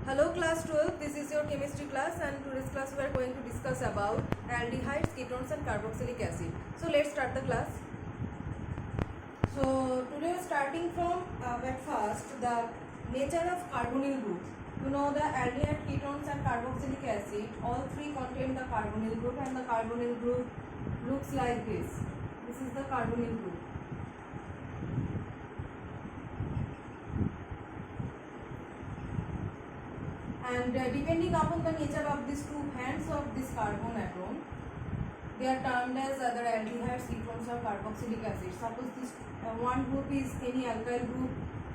Hello class 12, this is your chemistry class and today's class we are going to discuss about aldehydes, ketones and carboxylic acid. So let's start the class. So today we are starting from at first the nature of carbonyl group. You know the aldehyde, ketones and carboxylic acid, all three contain the carbonyl group and the carbonyl group looks like this. This is the carbonyl group. And depending upon the nature of these two hands of this carbon atom, they are termed as either aldehydes, ketones or carboxylic acid. Suppose this one group is any alkyl group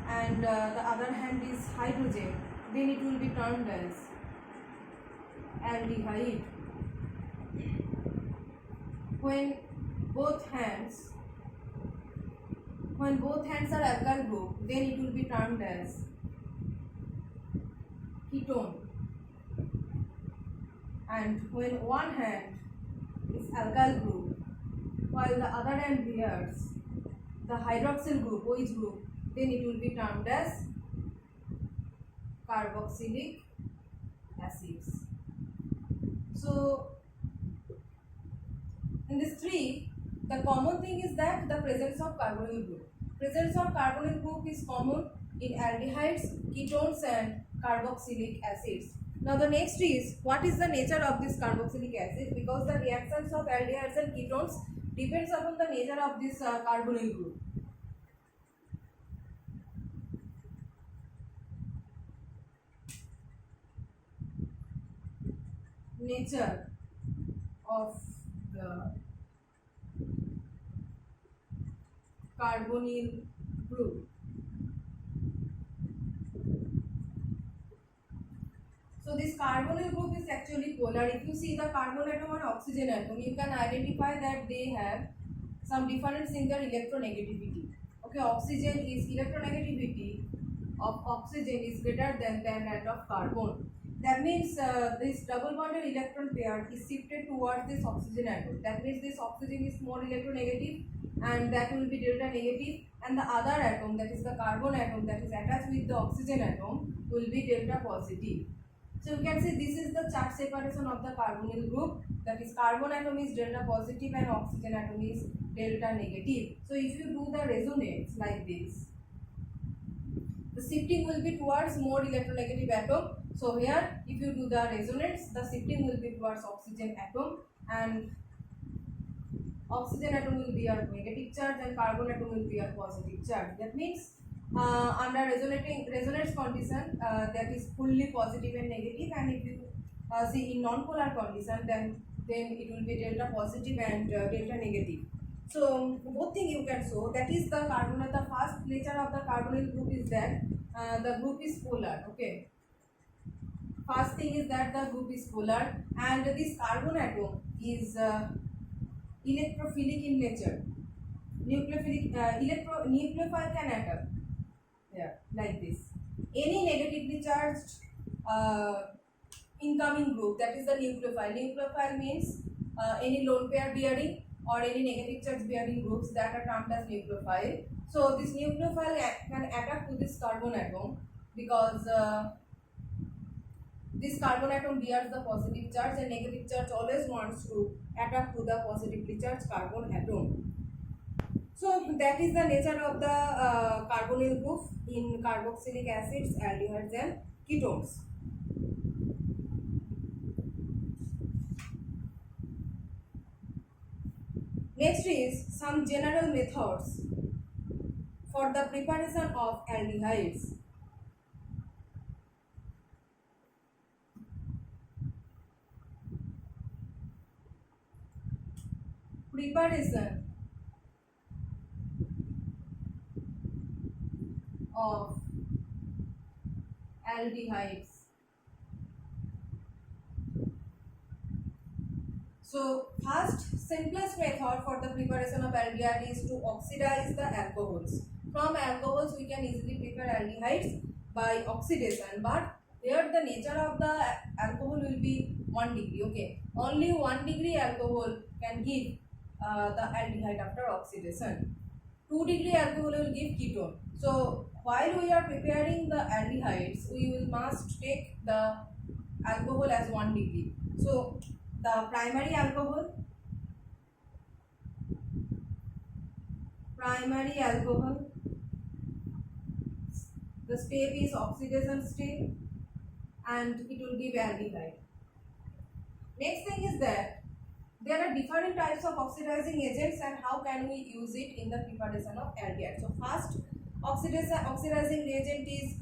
and the other hand is hydrogen, then it will be termed as aldehyde. When both hands are alkyl group, then it will be termed as ketone, and when one hand is alkyl group while the other hand bears the hydroxyl group, OH group, then it will be termed as carboxylic acids. So in this three, the common thing is that the presence of carbonyl group. Presence of carbonyl group is common in aldehydes, ketones and carboxylic acids. Now the next is, what is the nature of this carboxylic acid? Because the reactions of aldehydes and ketones depends upon the nature of this carbonyl group. Nature of the carbonyl group. So this carbonyl group is actually polar. If you see the carbon atom and oxygen atom, you can identify that they have some difference in their electronegativity. Okay, oxygen is electronegativity of oxygen is greater than that of carbon. That means this double bonded electron pair is shifted towards this oxygen atom. That means this oxygen is more electronegative and that will be delta negative, and the other atom, that is the carbon atom that is attached with the oxygen atom, will be delta positive. So you can see this is the charge separation of the carbonyl group, that is carbon atom is delta positive and oxygen atom is delta negative. So if you do the resonance like this, the shifting will be towards more electronegative atom. So here if you do the resonance, the shifting will be towards oxygen atom, and oxygen atom will be a negative charge and carbon atom will be a positive charge. That means under resonance condition, that is fully positive and negative, and if you see in non-polar condition, then it will be delta positive and delta negative. So both thing you can show, that is the carbon. The first nature of the carbonyl group is that the group is polar. Okay, first thing is that the group is polar, and this carbon atom is electrophilic in nature. Nucleophilic, nucleophile can attack. Yeah, like this. Any negatively charged incoming group, that is the nucleophile. Nucleophile means any lone pair bearing or any negative charge bearing groups that are termed as nucleophile. So this nucleophile can attack to this carbon atom because this carbon atom bears the positive charge, and negative charge always wants to attack to the positively charged carbon atom. So that is the nature of the carbonyl group in carboxylic acids, aldehydes and ketones. Next is some general methods for the preparation of aldehydes. Preparation of aldehydes. So first simplest method for the preparation of aldehyde is to oxidize the alcohols. From alcohols we can easily prepare aldehydes by oxidation, but here the nature of the alcohol will be 1 degree. Okay, only 1 degree alcohol can give the aldehyde after oxidation. 2-degree alcohol will give ketone. So while we are preparing the aldehydes, we will must take the alcohol as 1 degree. So the primary alcohol, the step is oxidation step, and it will give aldehyde. Next thing is that there are different types of oxidizing agents and how can we use it in the preparation of aldehyde. So first oxidizing reagent is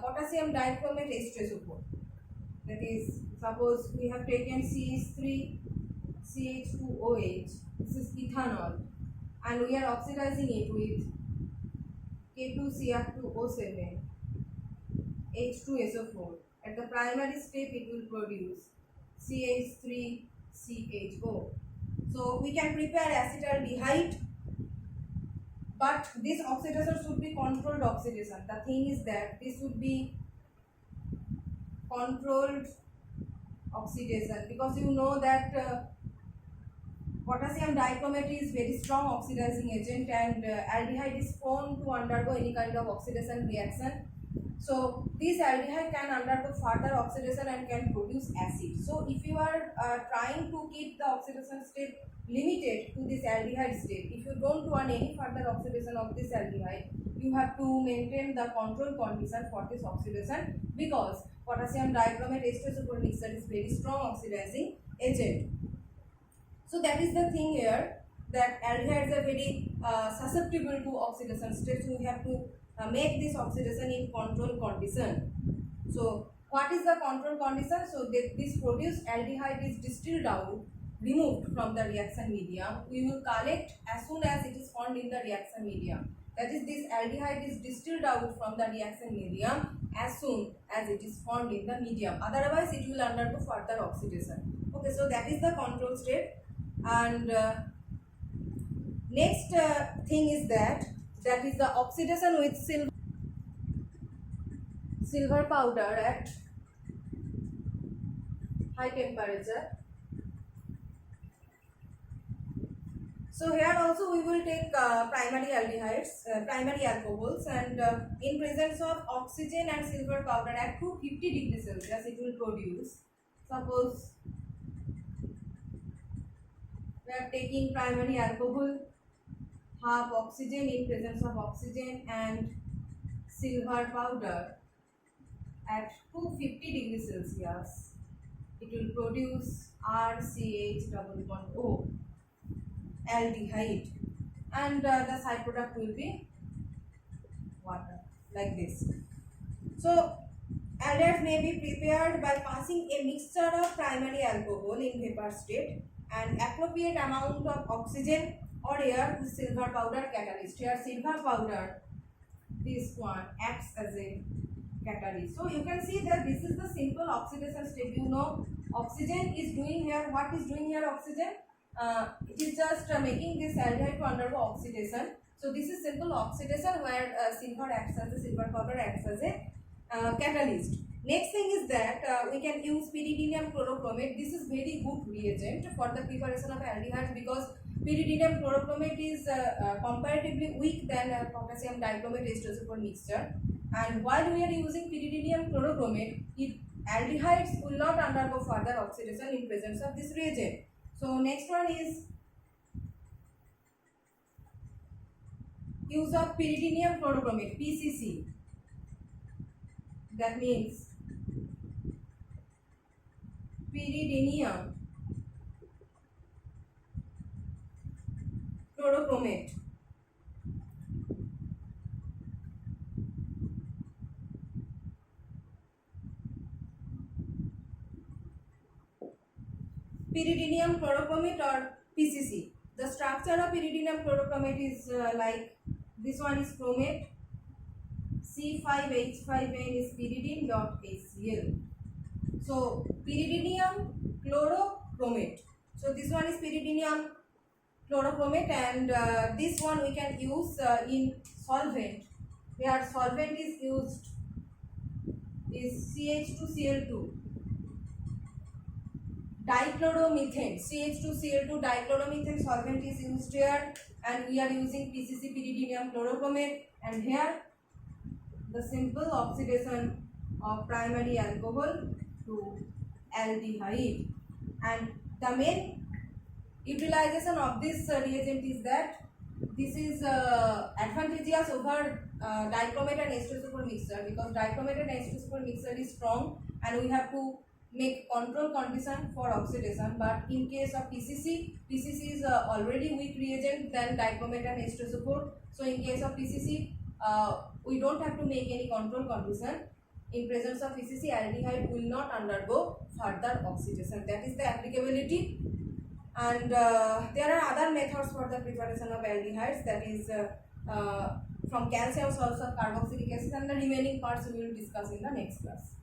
potassium dichromate H2SO4. That is, suppose we have taken CH3 CH2OH, this is ethanol, and we are oxidizing it with K2Cr2O7 H2SO4. At the primary step it will produce CH3CHO. So we can prepare acetaldehyde, but this oxidation should be controlled oxidation. The thing is that this would be controlled oxidation, because you know that potassium dichromate is very strong oxidizing agent, and aldehyde is prone to undergo any kind of oxidation reaction. So this aldehyde can undergo further oxidation and can produce acid. So if you are trying to keep the oxidation state limited to this aldehyde state, if you don't want any further oxidation of this aldehyde, you have to maintain the control condition for this oxidation, because potassium dichromate H2SO4 mixture is very strong oxidizing agent. So that is the thing here, that aldehydes are very susceptible to oxidation states. So we have to make this oxidation in control condition. So what is the control condition? So this produced aldehyde is distilled out, removed from the reaction medium. We will collect as soon as it is found in the reaction medium. That is, this aldehyde is distilled out from the reaction medium as soon as it is found in the medium. Otherwise, it will undergo further oxidation. Okay, so that is the control state. And next thing is that is the oxidation with silver powder at high temperature. So here also we will take primary aldehydes, primary alcohols, and in presence of oxygen and silver powder at 250 degrees Celsius it will produce. Suppose we are taking primary alcohol, half oxygen in presence of oxygen and silver powder at 250 degrees Celsius, it will produce RCH double bond O, aldehyde, and the side product will be water, like this. So aldehydes may be prepared by passing a mixture of primary alcohol in vapor state and appropriate amount of oxygen or air with silver powder catalyst. Here silver powder, this one, acts as a catalyst. So you can see that this is the simple oxidation step. You know, oxygen is doing here, what is doing here oxygen? It is just making this aldehyde to undergo oxidation. So this is simple oxidation where silver acts as a silver powder acts as a catalyst. Next thing is that we can use pyridinium chlorochromate. This is very good reagent for the preparation of aldehydes, because pyridinium chlorochromate is comparatively weak than potassium dichromate H2SO4 mixture. And while we are using pyridinium chlorochromate, aldehydes will not undergo further oxidation in presence of this reagent. So next one is use of pyridinium chlorochromate, PCC. That means pyridinium chlorochromate. Pyridinium chlorochromate or PCC. The structure of pyridinium chlorochromate is like this one is chromate, C5H5N is pyridine dot HCl. So pyridinium chlorochromate. So this one is pyridinium chlorochromate, and this one we can use in solvent. Where solvent is used is CH2Cl2. dichloromethane, CH2Cl2 dichloromethane solvent is used here, and we are using PCC pyridinium chlorochromate, and here the simple oxidation of primary alcohol to aldehyde. And the main utilization of this reagent is that this is advantageous over dichromate and H2SO4 mixture, because dichromate and H2SO4 mixture is strong and we have to make control condition for oxidation. But in case of PCC, PCC is already weak reagent than dichromate and H2SO4. So in case of PCC, we don't have to make any control condition. In presence of PCC, aldehyde will not undergo further oxidation. That is the applicability. And there are other methods for the preparation of aldehydes, that is from calcium salts of carboxylic acid, and the remaining parts we will discuss in the next class.